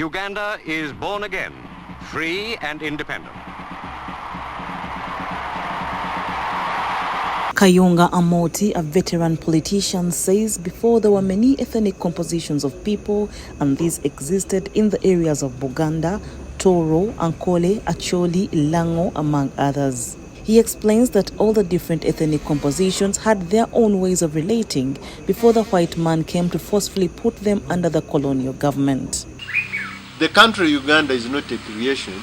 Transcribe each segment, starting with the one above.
Uganda is born again, free and independent. Kayunga Amoti, a veteran politician, says before there were many ethnic compositions of people, and these existed in the areas of Buganda, Toro, Ankole, Acholi, Lango, among others. He explains that all the different ethnic compositions had their own ways of relating before the white man came to forcefully put them under the colonial government. The country Uganda is not a creation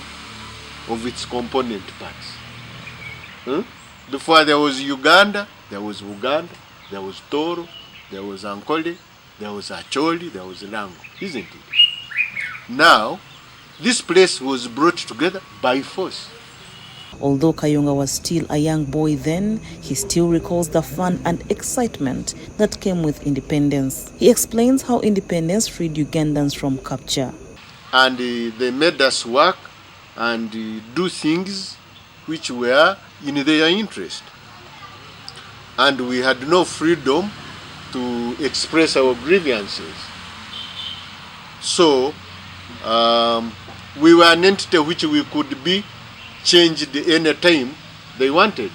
of its component parts. Before there was Uganda, there was Uganda, there was Toro, there was Ankole, there was Acholi, there was Lango, isn't it? Now, this place was brought together by force. Although Kayunga was still a young boy then, he still recalls the fun and excitement that came with independence. He explains how independence freed Ugandans from capture. And they made us work and do things which were in their interest. And we had no freedom to express our grievances. So we were an entity which we could be changed any time they wanted.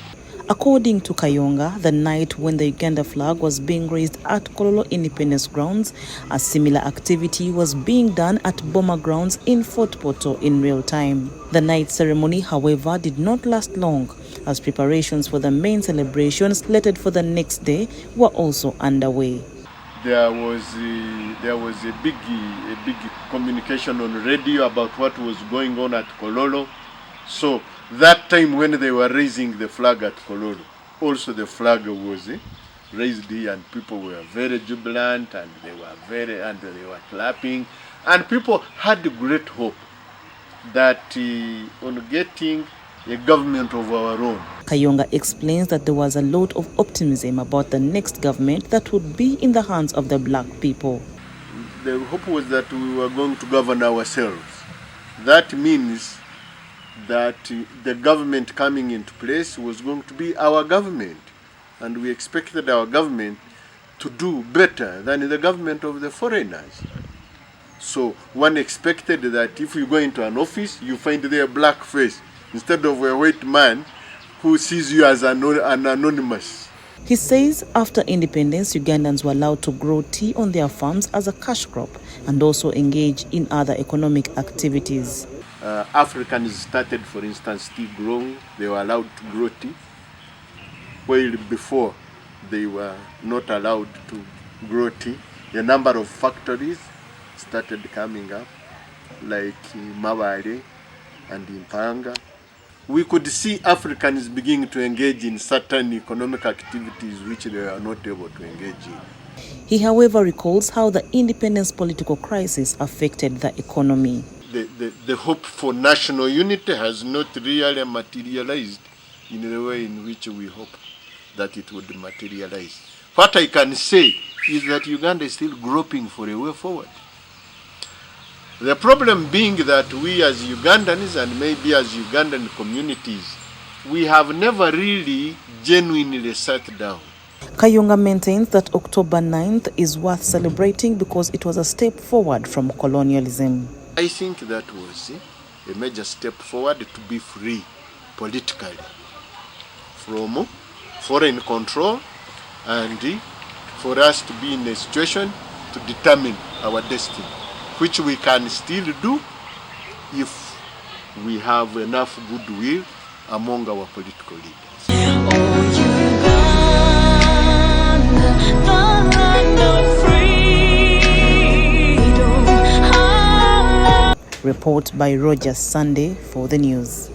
According to Kayunga, the night when the Uganda flag was being raised at Kololo Independence Grounds, a similar activity was being done at Boma Grounds in Fort Portal in real time. The night ceremony, however, did not last long, as preparations for the main celebrations slated for the next day were also underway. There was a big communication on radio about what was going on at Kololo. So that time when they were raising the flag at Kololo, also the flag was raised here, and people were very jubilant, and they were clapping, and people had great hope that on getting a government of our own. Kayunga explains that there was a lot of optimism about the next government that would be in the hands of the black people. The hope was that we were going to govern ourselves. That means that the government coming into place was going to be our government, and we expected our government to do better than the government of the foreigners. So one expected that if you go into an office, you find there a black face instead of a white man who sees you as an anonymous. He says after independence, Ugandans were allowed to grow tea on their farms as a cash crop and also engage in other economic activities. Africans started, for instance, tea growing. They were allowed to grow tea, while before they were not allowed to grow tea. A number of factories started coming up, like Mabale and Impanga. We could see Africans beginning to engage in certain economic activities which they were not able to engage in. He, however, recalls how the independence political crisis affected the economy. The hope for national unity has not really materialized in the way in which we hope that it would materialize. What I can say is that Uganda is still groping for a way forward. The problem being that we as Ugandans, and maybe as Ugandan communities, we have never really genuinely sat down. Kayunga maintains that October 9th is worth celebrating because it was a step forward from colonialism. I think that was a major step forward to be free politically from foreign control, and for us to be in a situation to determine our destiny, which we can still do if we have enough goodwill among our political leaders. Report by Roger Sunday for the news.